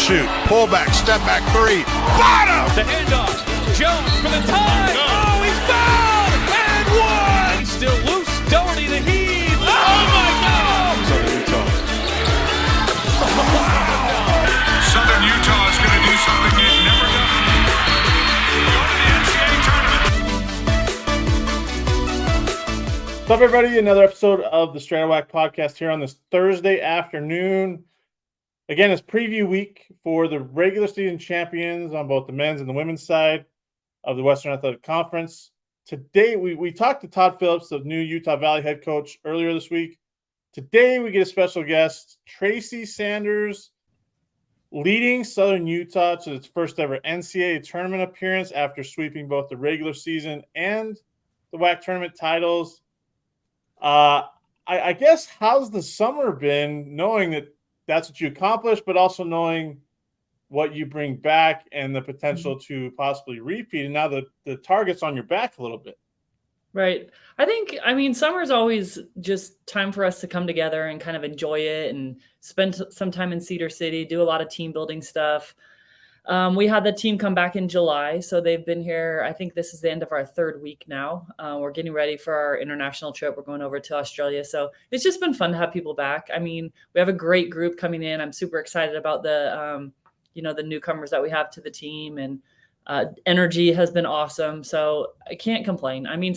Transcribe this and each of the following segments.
shoot. Pullback, step back three. Bottom! The handoff. Jones for the tie. Oh, he's fouled! And one! He's still loose. Doherty the heave. Oh, my God! Southern Utah. Southern Utah is going to do something they've never done. Go to the NCAA tournament. What's up, everybody? Another episode of the Straight Whack podcast here on this Thursday afternoon. Again, it's preview week for the regular season champions on both the men's and the women's side of the Western Athletic Conference. Today, we talked to Todd Phillips, the new Utah Valley head coach, earlier this week. Today, we get a special guest, Tracy Sanders, leading Southern Utah to its first ever NCAA tournament appearance after sweeping both the regular season and the WAC tournament titles. I guess, how's the summer been, knowing that that's what you accomplished, but also knowing what you bring back and the potential to possibly repeat? And now the target's on your back a little bit. Right. I mean, summer's always just time for us to come together and kind of enjoy it and spend some time in Cedar City, do a lot of team building stuff. We had the team come back in July, so they've been here. I think this is the end of our third week now. We're getting ready for our international trip. We're going over to Australia. So it's just been fun to have people back. I mean, we have a great group coming in. I'm super excited about the newcomers that we have to the team, and energy has been awesome. So I can't complain. I mean,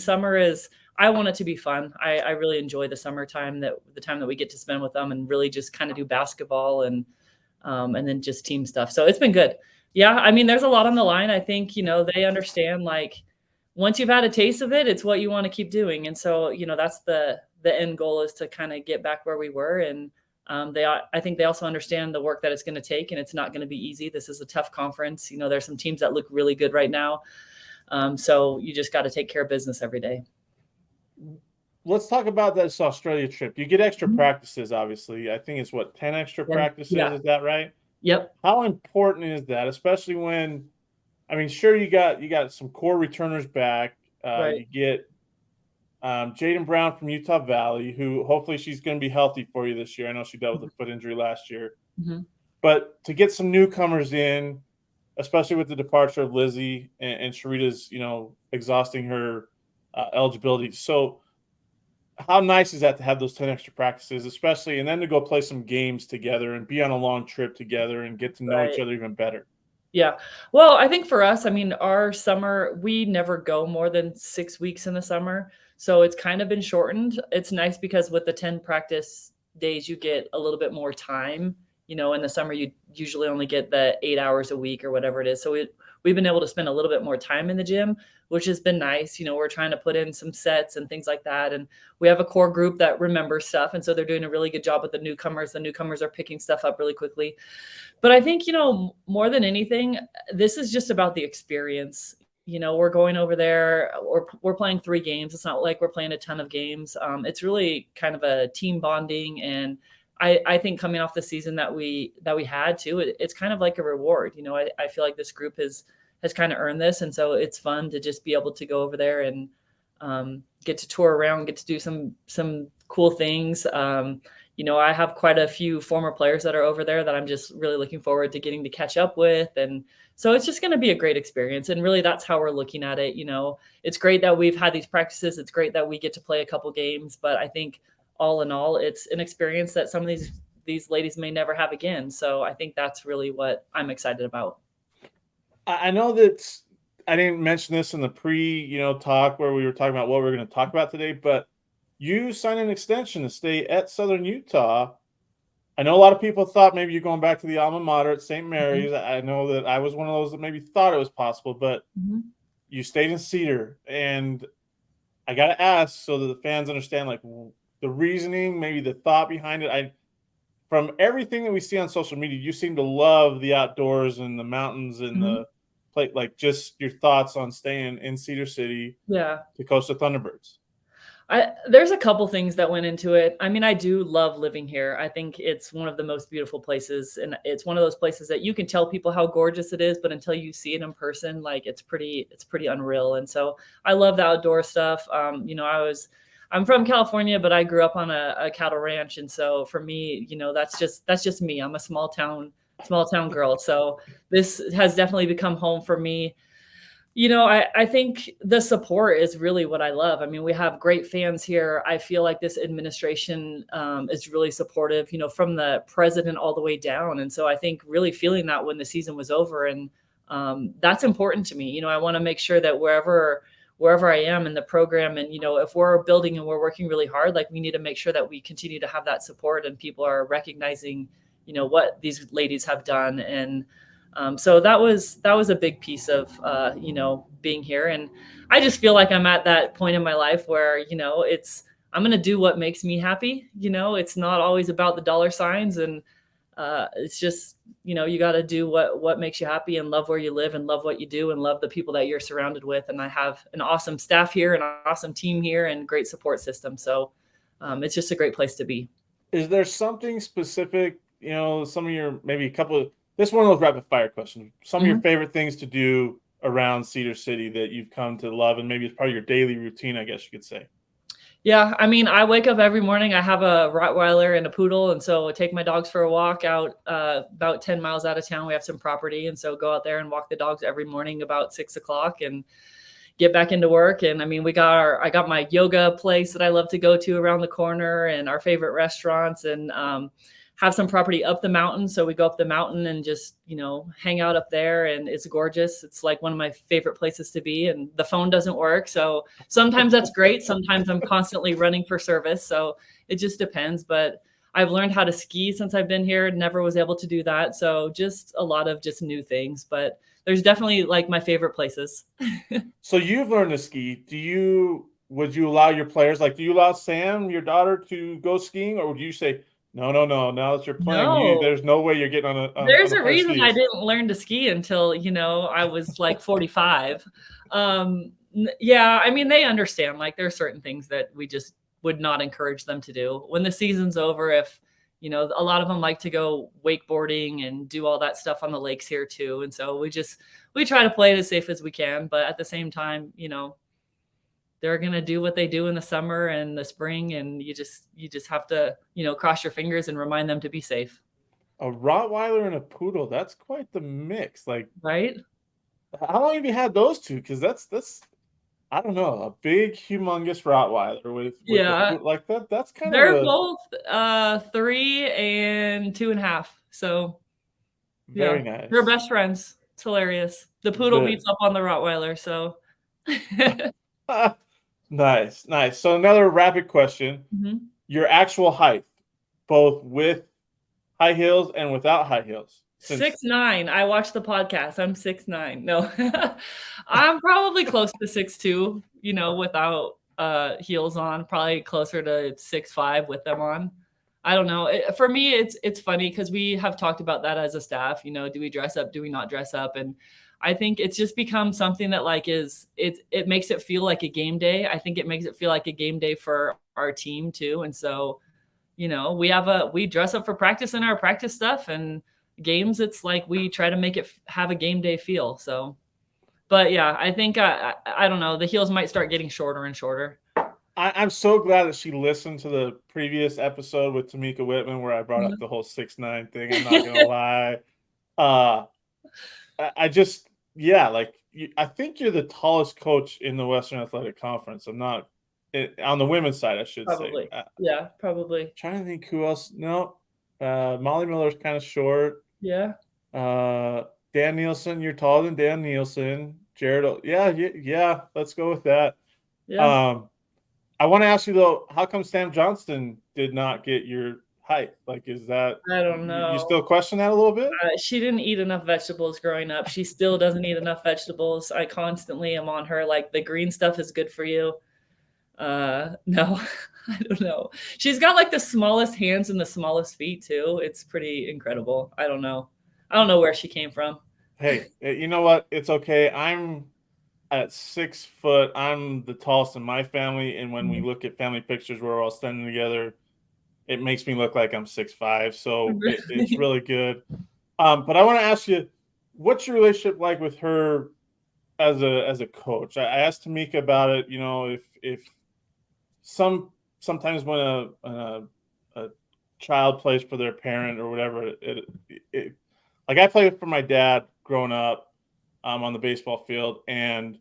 I want it to be fun. I really enjoy the summertime, the time that we get to spend with them and really just kind of do basketball and then just team stuff. So it's been good. Yeah, I mean, there's a lot on the line. I think, they understand, like, once you've had a taste of it, it's what you want to keep doing. And so, that's the end goal, is to kind of get back where we were. And I think they also understand the work that it's going to take, and it's not going to be easy. This is a tough conference. There's some teams that look really good right now. So you just got to take care of business every day. Let's talk about this Australia trip. You get extra practices, obviously. I think it's 10 extra practices. Yeah. Is that right? Yep. How important is that, especially when, I mean, sure, you got some core returners back. Right. You get Jaden Brown from Utah Valley, who hopefully she's going to be healthy for you this year. I know she dealt with a foot injury last year. Mm-hmm. But to get some newcomers in, especially with the departure of Lizzie and Sharita's, exhausting her eligibility. So how nice is that to have those 10 extra practices, especially, and then to go play some games together and be on a long trip together and get to know each other even better? Yeah. Well, I think for us, I mean, our summer, we never go more than 6 weeks in the summer. So it's kind of been shortened. It's nice because with the 10 practice days, you get a little bit more time. In the summer, you usually only get the 8 hours a week or whatever it is. So we've been able to spend a little bit more time in the gym, which has been nice. We're trying to put in some sets and things like that. And we have a core group that remembers stuff. And so they're doing a really good job with the newcomers. The newcomers are picking stuff up really quickly. But I think, more than anything, this is just about the experience. We're going over there, or we're playing 3 games. It's not like we're playing a ton of games. It's really kind of a team bonding. And I think coming off the season that we had too, it's kind of like a reward. I feel like this group has kind of earned this. And so it's fun to just be able to go over there and get to tour around, get to do some cool things. I have quite a few former players that are over there that I'm just really looking forward to getting to catch up with. And so it's just going to be a great experience. And really, that's how we're looking at it. It's great that we've had these practices. It's great that we get to play a couple games. But I think all in all, it's an experience that some of these ladies may never have again. So I think that's really what I'm excited about. I know that I didn't mention this in the talk where we were talking about what we're going to talk about today, but you signed an extension to stay at Southern Utah. I know a lot of people thought maybe you're going back to the alma mater at St. Mary's. Mm-hmm. I know that I was one of those that maybe thought it was possible, but you stayed in Cedar. And I got to ask, so that the fans understand, like, the reasoning, maybe the thought behind it. From everything that we see on social media, you seem to love the outdoors and the mountains and the play. Like, just your thoughts on staying in Cedar City to coach the Thunderbirds. There's a couple things that went into it. I mean, I do love living here. I think it's one of the most beautiful places. And it's one of those places that you can tell people how gorgeous it is, but until you see it in person, like, it's pretty unreal. And so I love the outdoor stuff. I'm from California, but I grew up on a cattle ranch. And so for me, that's just me. I'm a small town small town girl. So this has definitely become home for me. I think the support is really what I love. I mean, we have great fans here. I feel like this administration is really supportive, from the president all the way down. And so I think really feeling that when the season was over, and that's important to me. I want to make sure that wherever I am in the program, and if we're building and we're working really hard, like we need to make sure that we continue to have that support and people are recognizing, what these ladies have done. And so that was a big piece of being here. And I just feel like I'm at that point in my life where I'm going to do what makes me happy. It's not always about the dollar signs, and it's just you got to do what makes you happy and love where you live and love what you do and love the people that you're surrounded with. And I have an awesome staff here, an awesome team here, and great support system. So it's just a great place to be. Is there something specific, some of your, maybe a couple of, this is one of those rapid fire questions, some of your favorite things to do around Cedar City that you've come to love, and maybe it's part of your daily routine, I guess you could say? Yeah, I mean, I wake up every morning. I have a Rottweiler and a poodle, and so I take my dogs for a walk out about 10 miles out of town. We have some property, and so go out there and walk the dogs every morning about 6 o'clock and get back into work. And I mean, I got my yoga place that I love to go to around the corner, and our favorite restaurants, and have some property up the mountain. So we go up the mountain and just, hang out up there, and it's gorgeous. It's like one of my favorite places to be, and the phone doesn't work. So sometimes that's great. Sometimes I'm constantly running for service. So it just depends, but I've learned how to ski since I've been here. Never was able to do that. So just a lot of just new things, but there's definitely like my favorite places. So you've learned to ski. Would you allow your players, do you allow Sam, your daughter, to go skiing, or would you say, no, now that you're playing, there's no way you're getting on There's a reason skis. I didn't learn to ski until, I was like 45. Yeah, I mean, they understand, like there are certain things that we just would not encourage them to do. When the season's over, if, a lot of them like to go wakeboarding and do all that stuff on the lakes here too. And so we try to play it as safe as we can, but at the same time, they're going to do what they do in the summer and the spring. And you just have to, cross your fingers and remind them to be safe. A Rottweiler and a poodle, that's quite the mix. Right? How long have you had those two? Because that's I don't know, a big, humongous Rottweiler with like that. That's kind they're of both 3 and 2.5. So very nice. They're best friends. It's hilarious. The poodle beats up on the Rottweiler. So Nice. So another rapid question. Your actual height, both with high heels and without high heels. 6'9". I watched the podcast. I'm 6'9". No, I'm probably close to 6'2", without heels on, probably closer to 6'5" with them on. I don't know. For me, it's funny because we have talked about that as a staff, do we dress up? Do we not dress up? And I think it's just become something that it makes it feel like a game day. I think it makes it feel like a game day for our team too. And so, we dress up for practice in our practice stuff, and games, it's like we try to make it have a game day feel. So, but yeah, I think I don't know. The heels might start getting shorter and shorter. I'm so glad that she listened to the previous episode with Tamika Whitman where I brought up the whole 6'9" thing. I'm not gonna lie. I just, I think you're the tallest coach in the Western Athletic Conference. I'm not on the women's side, I should say. Yeah, probably. Trying to think who else. No, Molly Miller's kind of short. Yeah. Dan Nielsen, you're taller than Dan Nielsen. Jared, yeah. Let's go with that. Yeah. I want to ask you though, how come Sam Johnston did not get your height? Is that? I don't know. You still question that a little bit? She didn't eat enough vegetables growing up. She still doesn't eat enough vegetables. I constantly am on her. The green stuff is good for you. No, I don't know. She's got the smallest hands and the smallest feet too. It's pretty incredible. I don't know where she came from. Hey, you know what? It's okay. I'm at 6 foot. I'm the tallest in my family. And when we look at family pictures where we're all standing together, it makes me look like I'm 6'5". So it's really good. But I want to ask you, what's your relationship like with her as a coach? I asked Tamika about it. If sometimes when a child plays for their parent or whatever, like I played for my dad growing up on the baseball field, and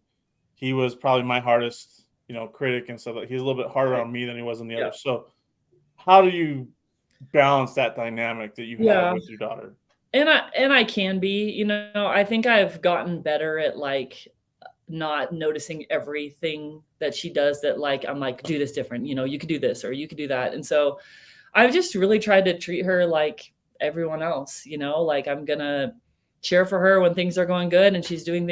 he was probably my hardest, critic and stuff. He's a little bit harder on me than he was on the Yeah. others. So how do you balance that dynamic that you have Yeah. with your daughter? And I can be, I think I've gotten better at like not noticing everything that she does that like I'm like, do this different, you could do this or you could do that. And so I've just really tried to treat her like everyone else, like I'm gonna cheer for her when things are going good and she's doing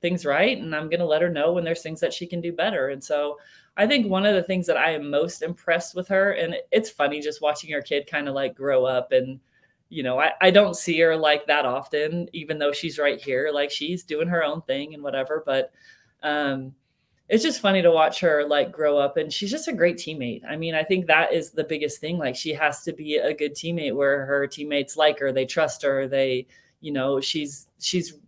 things right, and I'm gonna let her know when there's things that she can do better. And so I think one of the things that I am most impressed with her, and it's funny just watching her kid kind of like grow up, and I don't see her like that often, even though she's right here, like she's doing her own thing and whatever. But um, it's just funny to watch her like grow up, and she's just a great teammate. I mean, I think that is the biggest thing. Like she has to be a good teammate where her teammates like her, they trust her, she's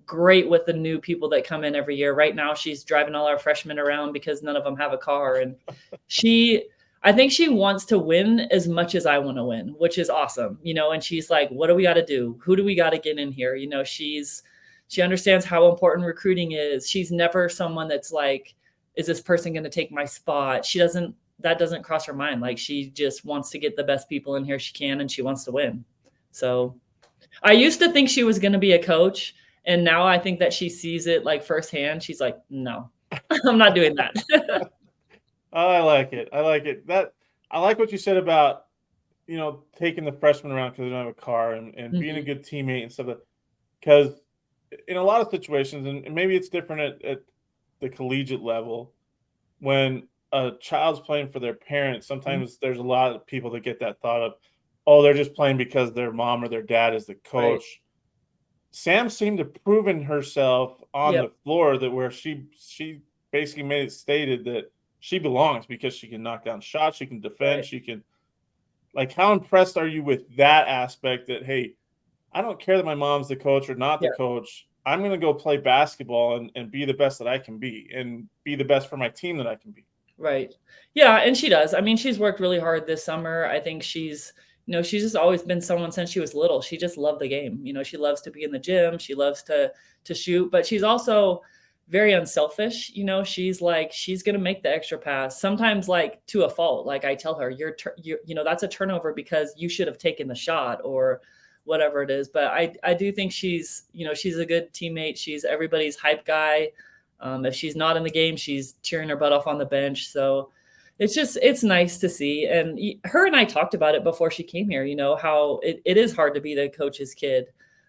great with the new people that come in every year. Right now she's driving all our freshmen around because none of them have a car, and I think she wants to win as much as I want to win, which is awesome, and she's like, what do we got to do? Who do we got to get in here? She understands how important recruiting is. She's never someone that's like, is this person going to take my spot? That doesn't cross her mind. Like she just wants to get the best people in here she can, and she wants to win. So I used to think she was going to be a coach, and now I think that she sees it like firsthand. She's like, no, I'm not doing that. Oh, I like it. I like it. I like what you said about, taking the freshmen around because they don't have a car, and being a good teammate and stuff. Because in a lot of situations, and maybe it's different at the collegiate level, when a child's playing for their parents, sometimes there's a lot of people that get that thought of, oh, they're just playing because their mom or their dad is the coach. Right. Sam seemed to proven herself on the floor where she basically made it stated that she belongs because she can knock down shots, she can defend, she can, like, how impressed are you with that aspect that, hey, I don't care that my mom's the coach or not the coach. I'm going to go play basketball and be the best that I can be and be the best for my team that I can be. Right. Yeah. And she does. I mean, she's worked really hard this summer. I think she's just always been someone since she was little. She just loved the game. She loves to be in the gym. She loves to shoot, but she's also very unselfish. She's like, she's going to make the extra pass sometimes, like to a fault. Like I tell her, you're that's a turnover because you should have taken the shot or whatever it is. But I do think she's a good teammate. She's everybody's hype guy. If she's not in the game, she's cheering her butt off on the bench. So it's nice to see. And her and I talked about it before she came here, how it is hard to be the coach's kid.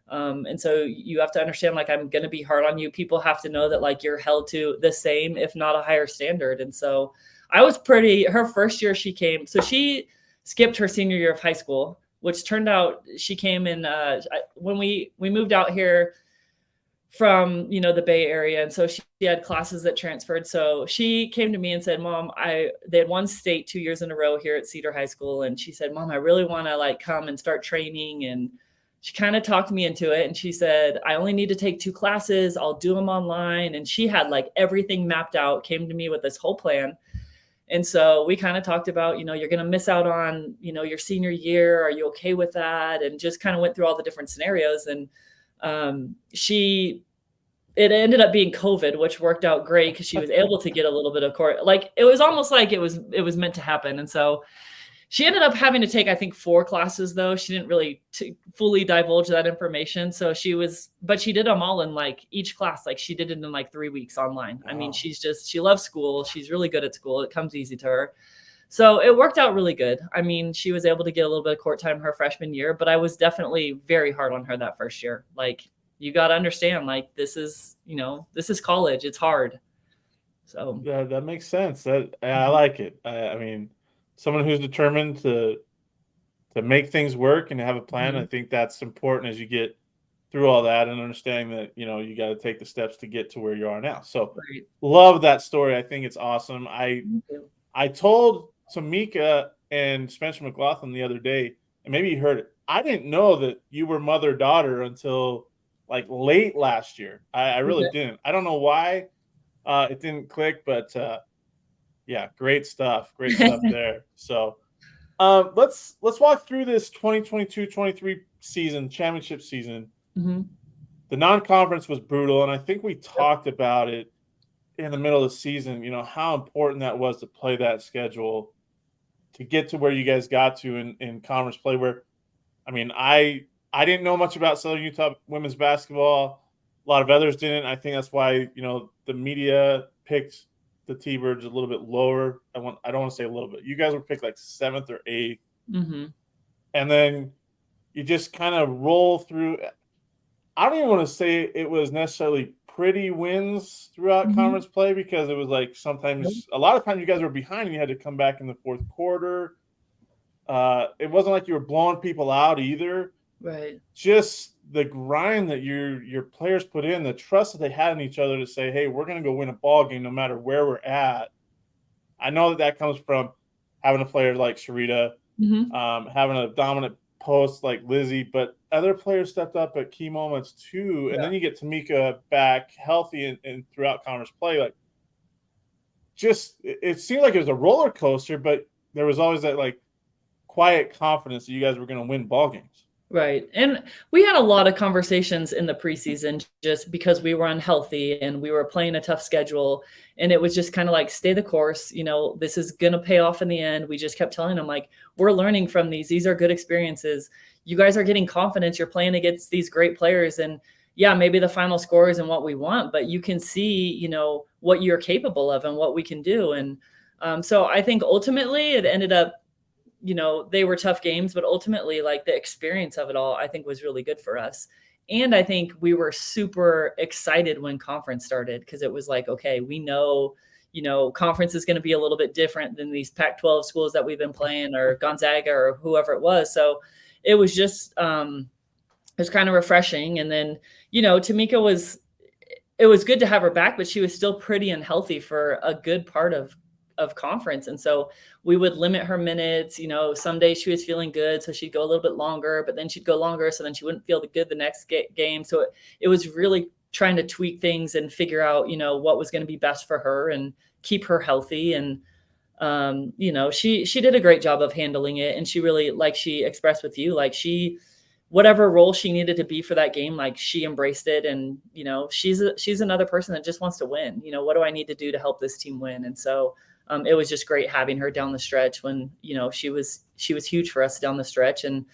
And so you have to understand, like, I'm going to be hard on you. People have to know that like you're held to the same, if not a higher standard. And so I was her first year she came. So she skipped her senior year of high school, which turned out she came in when we moved out here from, the Bay Area. And so she had classes that transferred. So she came to me and said, Mom, they had won state 2 years in a row here at Cedar High School. And she said, Mom, I really want to like come and start training. And she kind of talked me into it. And she said, I only need to take 2 classes. I'll do them online. And she had like everything mapped out, came to me with this whole plan. And so we kind of talked about, you're going to miss out on, your senior year. Are you okay with that? And just kind of went through all the different scenarios. And it ended up being COVID, which worked out great because she was able to get a little bit of court. Like it was almost like it was meant to happen. And so she ended up having to take, I think, 4 classes though. She didn't really fully divulge that information. So but she did them all in like each class. Like she did it in like 3 weeks online. Wow. I mean, she loves school. She's really good at school. It comes easy to her. So it worked out really good. I mean, she was able to get a little bit of court time her freshman year, but I was definitely very hard on her that first year. Like, you got to understand, like, this is college. It's hard. So yeah, that makes sense. I like it. I mean, someone who's determined to make things work and have a plan. I think that's important as you get through all that and understanding that, you got to take the steps to get to where you are now. So love that story. I think it's awesome. I told Tamika and Spencer McLaughlin the other day, and maybe you heard it, I didn't know that you were mother-daughter until like late last year. I really didn't. I don't know why it didn't click, but yeah, great stuff. Great stuff there. So let's walk through this 2022-23 season, championship season. Mm-hmm. The non-conference was brutal, and I think we talked about it in the middle of the season, how important that was to play that schedule to get to where you guys got to in conference play, where, I mean, I didn't know much about Southern Utah women's basketball. A lot of others didn't. I think that's why, the media picked the T-Birds a little bit lower. I don't want to say a little bit. You guys were picked like 7th or 8th. Mm-hmm. And then you just kind of roll through. I don't even want to say it was necessarily pretty wins throughout conference play, because it was like sometimes, a lot of times you guys were behind and you had to come back in the fourth quarter. It wasn't like you were blowing people out either. Right. Just the grind that your players put in, the trust that they had in each other to say, hey, we're going to go win a ball game no matter where we're at. I know that comes from having a player like Sharita, having a dominant post like Lizzie, but other players stepped up at key moments too. And then you get Tamika back healthy and throughout conference play. Like, just, it seemed like it was a roller coaster, but there was always that like quiet confidence that you guys were going to win ball games. Right. And we had a lot of conversations in the preseason just because we were unhealthy and we were playing a tough schedule. And it was just kind of like, stay the course. This is going to pay off in the end. We just kept telling them, like, we're learning from these. These are good experiences. You guys are getting confidence. You're playing against these great players. And yeah, maybe the final score isn't what we want, but you can see, what you're capable of and what we can do. And so I think ultimately it ended up, they were tough games, but ultimately, like, the experience of it all, I think, was really good for us. And I think we were super excited when conference started, because it was like, okay, we know, conference is going to be a little bit different than these Pac-12 schools that we've been playing, or Gonzaga or whoever it was. So it was just, it was kind of refreshing. And then, Tamika it was good to have her back, but she was still pretty unhealthy for a good part of conference. And so we would limit her minutes. Some days she was feeling good, so she'd go a little bit longer, but then she'd go longer, so then she wouldn't feel good the next game. So it was really trying to tweak things and figure out, what was going to be best for her and keep her healthy. And, she did a great job of handling it. And she really, like she expressed with you, like, whatever role she needed to be for that game, like, she embraced it. And, she's another person that just wants to win. What do I need to do to help this team win? And so it was just great having her down the stretch when, she was huge for us down the stretch. And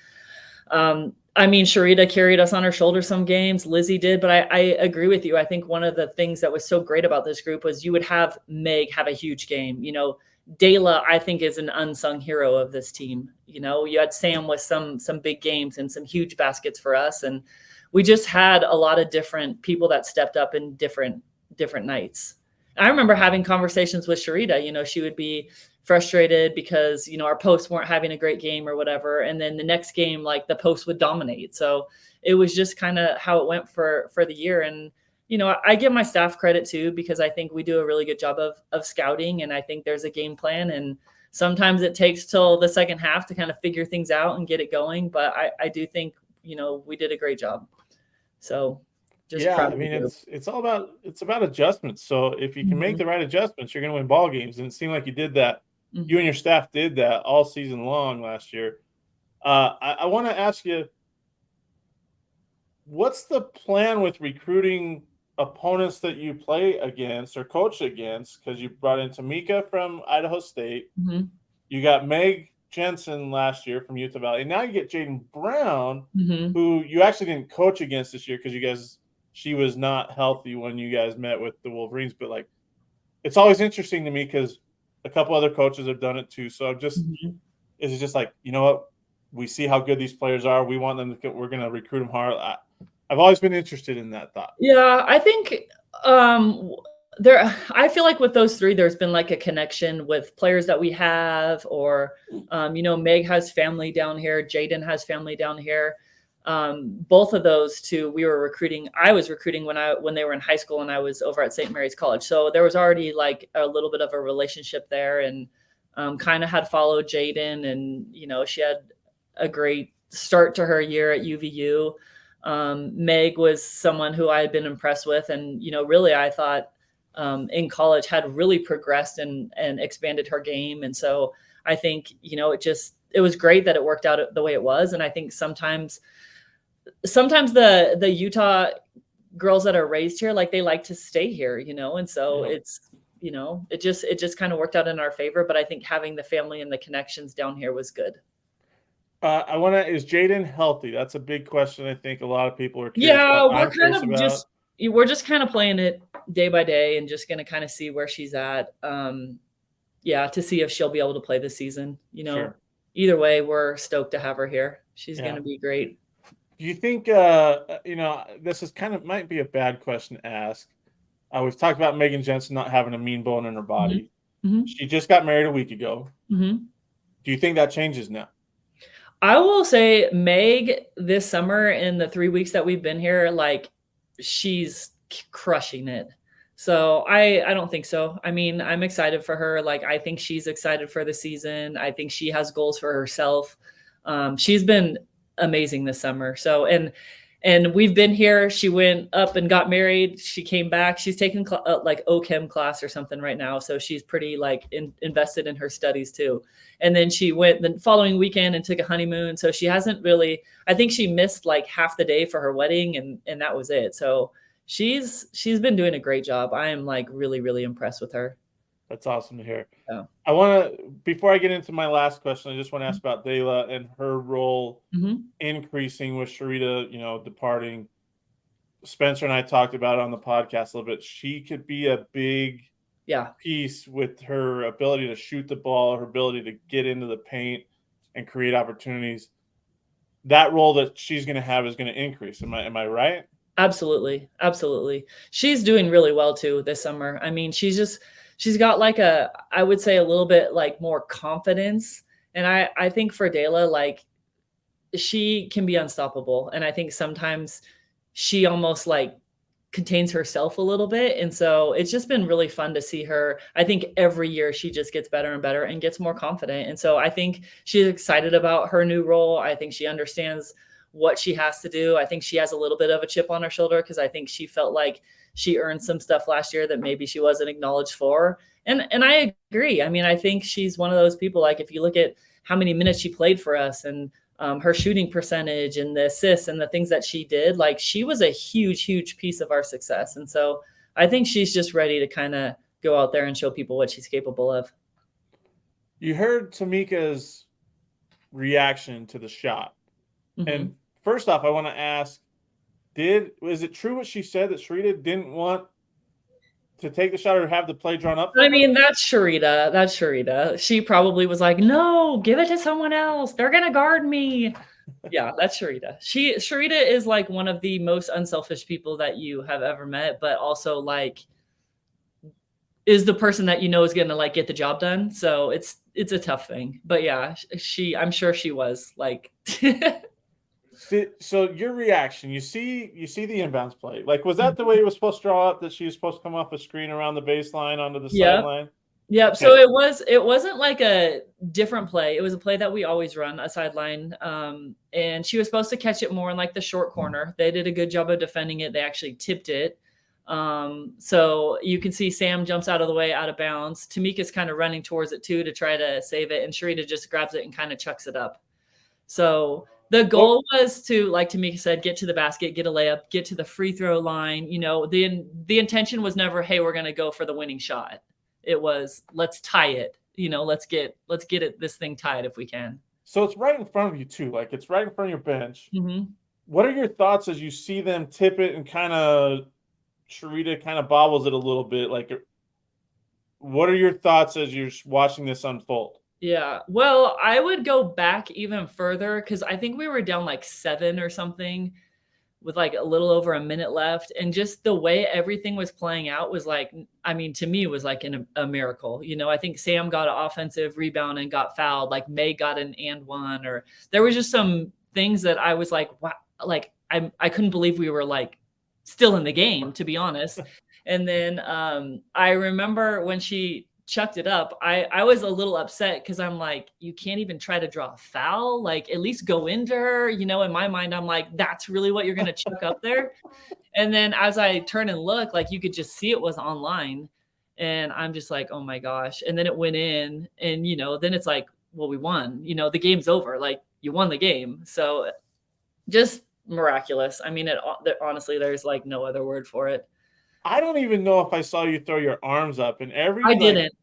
Sharita carried us on her shoulders some games. Lizzie did, but I agree with you. I think one of the things that was so great about this group was you would have Meg have a huge game. Dayla, I think, is an unsung hero of this team. You had Sam with some big games and some huge baskets for us. And we just had a lot of different people that stepped up in different nights. I remember having conversations with Sharita. She would be frustrated because, our posts weren't having a great game or whatever. And then the next game, like, the post would dominate. So it was just kind of how it went for the year. And, I give my staff credit too, because I think we do a really good job of scouting. And I think there's a game plan. And sometimes it takes till the second half to kind of figure things out and get it going. But I do think, we did a great job. So just it's about adjustments. So if you can make the right adjustments, you're going to win ball games. And it seemed like you did that. You and your staff did that all season long last year. I want to ask you, what's the plan with recruiting opponents that you play against or coach against? Because you brought in Tamika from Idaho State. You got Meg Jensen last year from Utah Valley. And now you get Jaden Brown, who you actually didn't coach against this year because she was not healthy when you guys met with the Wolverines. But, like, it's always interesting to me because a couple other coaches have done it too. So I'm just, is it just like, you know what? We see how good these players are. We want them to we're going to recruit them hard. I've always been interested in that thought. Yeah, I think I feel like with those three, there's been like a connection with players that we have, or, Meg has family down here. Jaden has family down here. Both of those two, I was recruiting when they were in high school and I was over at St. Mary's College. So there was already like a little bit of a relationship there, and kind of had followed Jaden, and, she had a great start to her year at UVU. Meg was someone who I had been impressed with, and, really I thought in college had really progressed and expanded her game. And so I think, it was great that it worked out the way it was. And I think sometimes sometimes the Utah girls that are raised here, like they like to stay here, and so it's, it just kind of worked out in our favor. But I think having the family and the connections down here was good. Is Jaden healthy? That's a big question. I think a lot of people are curious Yeah, about. we're just kind of playing it day by day and just going to kind of see where she's at. To see if she'll be able to play this season. Sure. Either way, we're stoked to have her here. She's going to be great. Do you think, this is might be a bad question to ask. We've talked about Megan Jensen not having a mean bone in her body. Mm-hmm. She just got married a week ago. Mm-hmm. Do you think that changes now? I will say Meg this summer in the 3 weeks that we've been here, like she's crushing it. So I don't think so. I mean, I'm excited for her. Like, I think she's excited for the season. I think she has goals for herself. She's been amazing this summer. So, and we've been here. She went up and got married. She came back. She's taking like OChem class or something right now. So she's pretty invested in her studies too. And then she went the following weekend and took a honeymoon. So she hasn't really, I think she missed like half the day for her wedding and that was it. So she's been doing a great job. I am like really, really impressed with her. That's awesome to hear. Yeah. Before I get into my last question, I just want to ask about Dayla and her role Mm-hmm. increasing with Sharita, departing. Spencer and I talked about it on the podcast a little bit. She could be a big piece with her ability to shoot the ball, her ability to get into the paint and create opportunities. That role that she's going to have is going to increase. Am I right? Absolutely. Absolutely. She's doing really well too this summer. I mean, she's got like I would say a little bit like more confidence. And I think for Dayla, like she can be unstoppable. And I think sometimes she almost like contains herself a little bit. And so it's just been really fun to see her. I think every year she just gets better and better and gets more confident. And so I think she's excited about her new role. I think she understands what she has to do. I think she has a little bit of a chip on her shoulder because I think she felt like she earned some stuff last year that maybe she wasn't acknowledged for. And I agree. I mean, I think she's one of those people, like if you look at how many minutes she played for us and her shooting percentage and the assists and the things that she did, like she was a huge, huge piece of our success. And so I think she's just ready to kind of go out there and show people what she's capable of. You heard Tamika's reaction to the shot. Mm-hmm. And first off, I want to ask, is it true what she said that Sharita didn't want to take the shot or have the play drawn up? I mean, that's Sharita. She probably was like, no, give it to someone else. They're going to guard me. Yeah, that's Sharita. Sharita is like one of the most unselfish people that you have ever met, but also like is the person that is going to like get the job done. So it's a tough thing. But yeah, I'm sure she was like So your reaction, you see the inbounds play. Like, was that the way it was supposed to draw up, that she was supposed to come off a screen around the baseline onto the sideline? Yep. So it wasn't like a different play. It was a play that we always run, a sideline. And she was supposed to catch it more in like the short corner. They did a good job of defending it. They actually tipped it. So you can see Sam jumps out of the way, out of bounds. Tamika's kind of running towards it too to try to save it. And Sharita just grabs it and kind of chucks it up. So the goal was to, like Tamika said, get to the basket, get a layup, get to the free throw line. The intention was never, hey, we're going to go for the winning shot. It was, let's tie it. Let's get this thing tied if we can. So it's right in front of you too. Like it's right in front of your bench. Mm-hmm. What are your thoughts as you see them tip it and Sharita kind of bobbles it a little bit? Like, what are your thoughts as you're watching this unfold? Yeah. Well, I would go back even further because I think we were down like 7 or something with like a little over a minute left. And just the way everything was playing out was like, I mean, to me, it was like a miracle. I think Sam got an offensive rebound and got fouled. Like May got an and one, or there was just some things that I was like, wow, like I couldn't believe we were like still in the game, to be honest. And then I remember when she chucked it up, I was a little upset because I'm like, you can't even try to draw a foul, like at least go into her. In my mind, I'm like, that's really what you're gonna chuck up there. And then as I turn and look, like you could just see it was online, and I'm just like, oh my gosh. And then it went in, and then it's like, well, we won, the game's over, like you won the game. So just miraculous. I mean, honestly, there's like no other word for it. I don't even know if I saw you throw your arms up, and I didn't.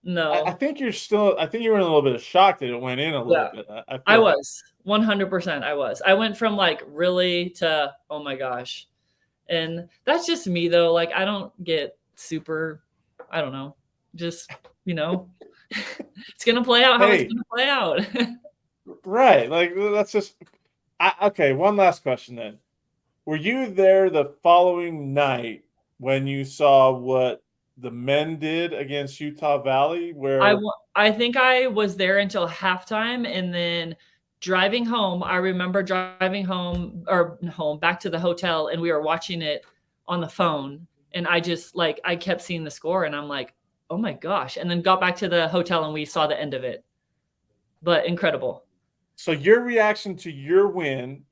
No. I think you were in a little bit of shock that it went in a little bit. I was 100%. I was. I went from like really to, oh my gosh. And that's just me though. Like I don't get super, I don't know, just, it's going to play out how it's going to play out. Right. Like that's just, okay. One last question then. Were you there the following night when you saw what the men did against Utah Valley? Where I think I was there until halftime, and then driving home, I remember driving home back to the hotel, and we were watching it on the phone, and I just I kept seeing the score, and I'm like, oh my gosh, and then got back to the hotel and we saw the end of it. But incredible. So your reaction to your win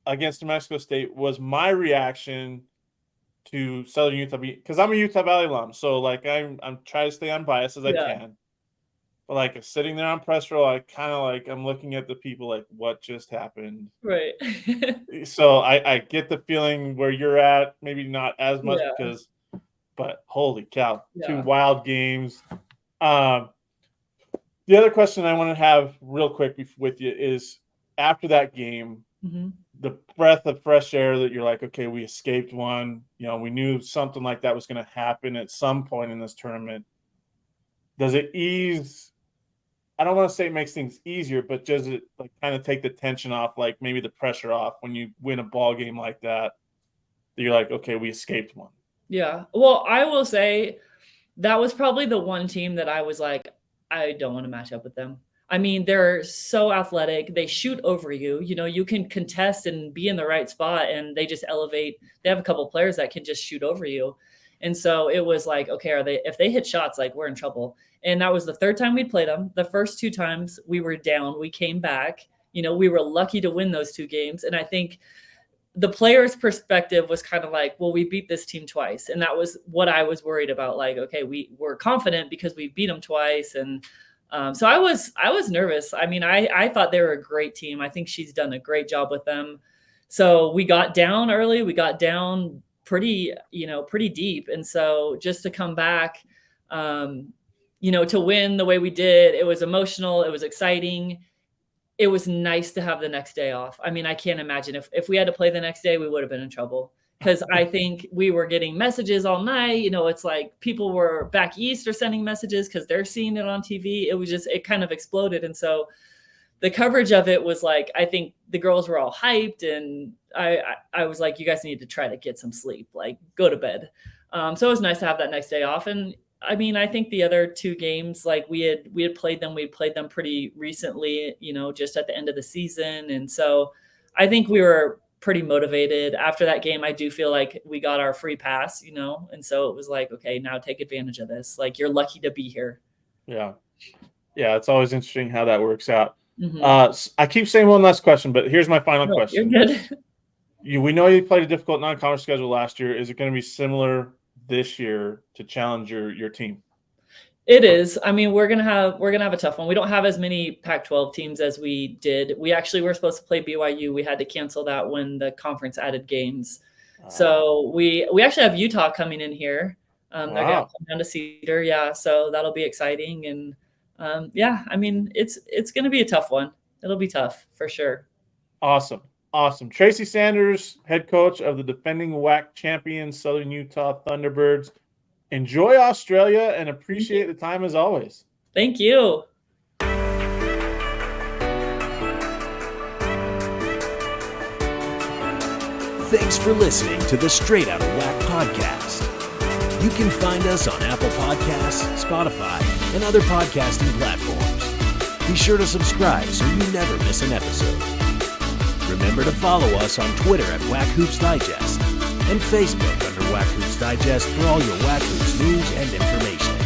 against New Mexico State was my reaction to Southern Utah, because I'm a Utah Valley alum, so I'm trying to stay unbiased as I can. But sitting there on press row, I kind of I'm looking at the people what just happened, right? So I get the feeling where you're at, maybe not as much but holy cow, 2 wild games. The other question I want to have real quick with you is, after that game, the breath of fresh air that you're like, okay, we escaped one. We knew something like that was going to happen at some point in this tournament. Does it ease? I don't want to say it makes things easier, but does it kind of take the tension off, maybe the pressure off when you win a ball game like that? That you're like, okay, we escaped one. Yeah. Well, I will say that was probably the one team that I was like, I don't want to match up with them. I mean, they're so athletic. They shoot over you. You can contest and be in the right spot, and they just elevate. They have a couple of players that can just shoot over you. And so it was like, okay, if they hit shots, we're in trouble. And that was the third time we'd played them. The first 2 times we were down, we came back. We were lucky to win those 2 games. And I think the players' perspective was kind of like, well, we beat this team twice. And that was what I was worried about. Okay, we were confident because we beat them twice. And so I was nervous. I mean, I thought they were a great team. I think she's done a great job with them. So we got down early. We got down pretty deep. And so just to come back, to win the way we did, it was emotional. It was exciting. It was nice to have the next day off. I mean, I can't imagine if we had to play the next day, we would have been in trouble. Because I think we were getting messages all night. It's like people were back east are sending messages because they're seeing it on TV. It kind of exploded. And so the coverage of it was I think the girls were all hyped, and I was like, you guys need to try to get some sleep, go to bed. So it was nice to have that next day off. And I mean, I think the other 2 games, we had played them. We played them pretty recently, just at the end of the season. And so I think we were pretty motivated after that game. I do feel like we got our free pass, and so it was okay, now take advantage of this. You're lucky to be here. Yeah. It's always interesting how that works out. I keep saying one last question, but here's my final question. You're good. We know you played a difficult non-conference schedule last year. Is it going to be similar this year to challenge your team? It is. I mean, we're gonna have a tough one. We don't have as many Pac-12 teams as we did. We actually were supposed to play BYU. We had to cancel that when the conference added games. So we actually have Utah coming in here. They're gonna come down to Cedar. Yeah, so that'll be exciting. And I mean, it's gonna be a tough one. It'll be tough for sure. Awesome. Tracy Sanders, head coach of the defending WAC champion Southern Utah Thunderbirds. Enjoy Australia and appreciate the time as always. Thank you. Thanks for listening to the Straight Outta WAC podcast. You can find us on Apple Podcasts, Spotify, and other podcasting platforms. Be sure to subscribe so you never miss an episode. Remember to follow us on Twitter at WAC Hoops Digest and Facebook under WAC Hoops Digest for all your WAC Hoops news and information.